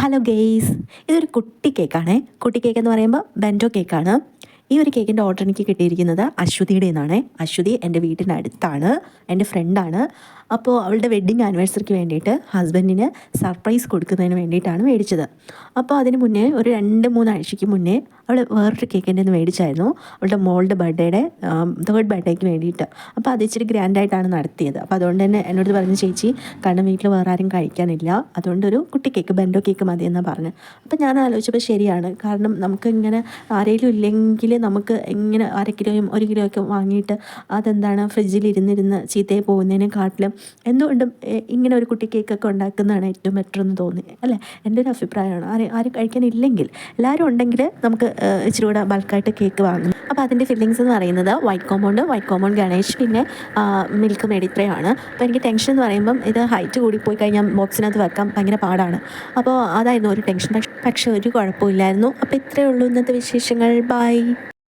Hello guys, ഇതൊരു കുട്ടി കേക്കാണേ. കുട്ടി കേക്ക് എന്ന് പറയുമ്പോൾ ബെൻറ്റോ കേക്കാണ്. ഈ ഒരു കേക്കിൻ്റെ ഓർഡർ എനിക്ക് കിട്ടിയിരിക്കുന്നത് അശ്വതിയുടെ നിന്നാണ്. അശ്വതി എൻ്റെ വീട്ടിനടുത്താണ്, എൻ്റെ ഫ്രണ്ടാണ്. അപ്പോൾ അവളുടെ വെഡ്ഡിങ് ആനിവേഴ്സറിക്ക് വേണ്ടിയിട്ട് ഹസ്ബൻഡിന് സർപ്രൈസ് കൊടുക്കുന്നതിന് വേണ്ടിയിട്ടാണ് മേടിച്ചത്. അപ്പോൾ അതിന് മുന്നേ ഒരു 2-3 ആഴ്ചയ്ക്ക് മുന്നേ അവൾ വേറൊരു കേക്കിൻ്റെ നിന്ന് മേടിച്ചായിരുന്നു, അവളുടെ മോളുടെ ബർത്ത്ഡേയുടെ 3rd ബർത്ത്ഡേക്ക് വേണ്ടിയിട്ട്. അപ്പോൾ അത് ഇച്ചിരി ഗ്രാൻഡായിട്ടാണ് നടത്തിയത്. അപ്പോൾ അതുകൊണ്ട് തന്നെ എന്നോട് പറഞ്ഞു, ചേച്ചി കാരണം വീട്ടിൽ വേറെ ആരും കഴിക്കാനില്ല, അതുകൊണ്ടൊരു കുട്ടി കേക്ക് ബെൻറ്റോ കേക്ക് മതി എന്നാണ് പറഞ്ഞത്. അപ്പോൾ ഞാൻ ആലോചിച്ചപ്പോൾ ശരിയാണ്, കാരണം നമുക്ക് ഇങ്ങനെ ആരെങ്കിലും ഇല്ലെങ്കിൽ നമുക്ക് ഇങ്ങനെ 1/2 കിലോയും 1 കിലോ ഒക്കെ വാങ്ങിയിട്ട് അതെന്താണ് ഫ്രിഡ്ജിൽ ഇരുന്നിരുന്ന് ചീത്തയായി പോകുന്നതിനെക്കാട്ടിലും എന്തുകൊണ്ടും ഇങ്ങനെ ഒരു കുട്ടി കേക്കൊക്കെ ഉണ്ടാക്കുന്നതാണ് ഏറ്റവും ബെറ്റർ എന്ന് തോന്നി, അല്ലേ? എൻ്റെ ഒരു അഭിപ്രായമാണ്. ആരും കഴിക്കാനില്ലെങ്കിൽ, എല്ലാവരും ഉണ്ടെങ്കിൽ നമുക്ക് ഇച്ചിരി കൂടെ ബൾക്കായിട്ട് കേക്ക് വാങ്ങും. അപ്പോൾ അതിൻ്റെ ഫില്ലിങ്സ് എന്ന് പറയുന്നത് വൈറ്റ് കോമ്പൗണ്ട് ഗണേഷ്, പിന്നെ മിൽക്ക് മെഡിത്രയാണ്. അപ്പോൾ എനിക്ക് ടെൻഷൻ എന്ന് പറയുമ്പം ഇത് ഹൈറ്റ് കൂടിപ്പോയി കഴിഞ്ഞാൽ ബോക്സിനകത്ത് വെക്കാൻ ഭയങ്കര പാടാണ്. അപ്പോൾ അതായിരുന്നു ഒരു ടെൻഷൻ. പക്ഷേ ഒരു കുഴപ്പമില്ലായിരുന്നു. അപ്പോൾ ഇത്രയേ ഉള്ളൂ ഇന്നത്തെ വിശേഷങ്ങൾ. ബൈ.